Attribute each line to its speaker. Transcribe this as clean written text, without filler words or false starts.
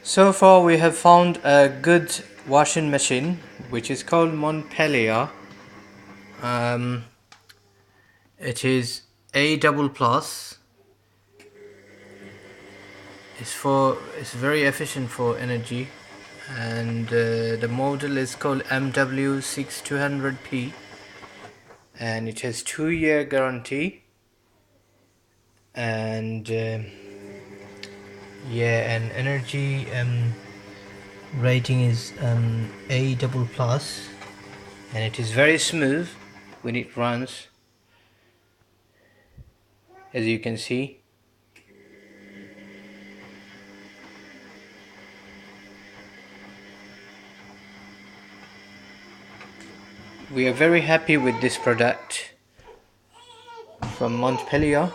Speaker 1: So far, we have found a good washing machine which is called Montpellier. Um, it is A double plus. It's very efficient for energy, and the model is called MW6200P, and it has 2-year guarantee. And yeah, and energy rating is A double plus, and it is very smooth when it runs, as you can see. We are very happy with this product from Montpellier.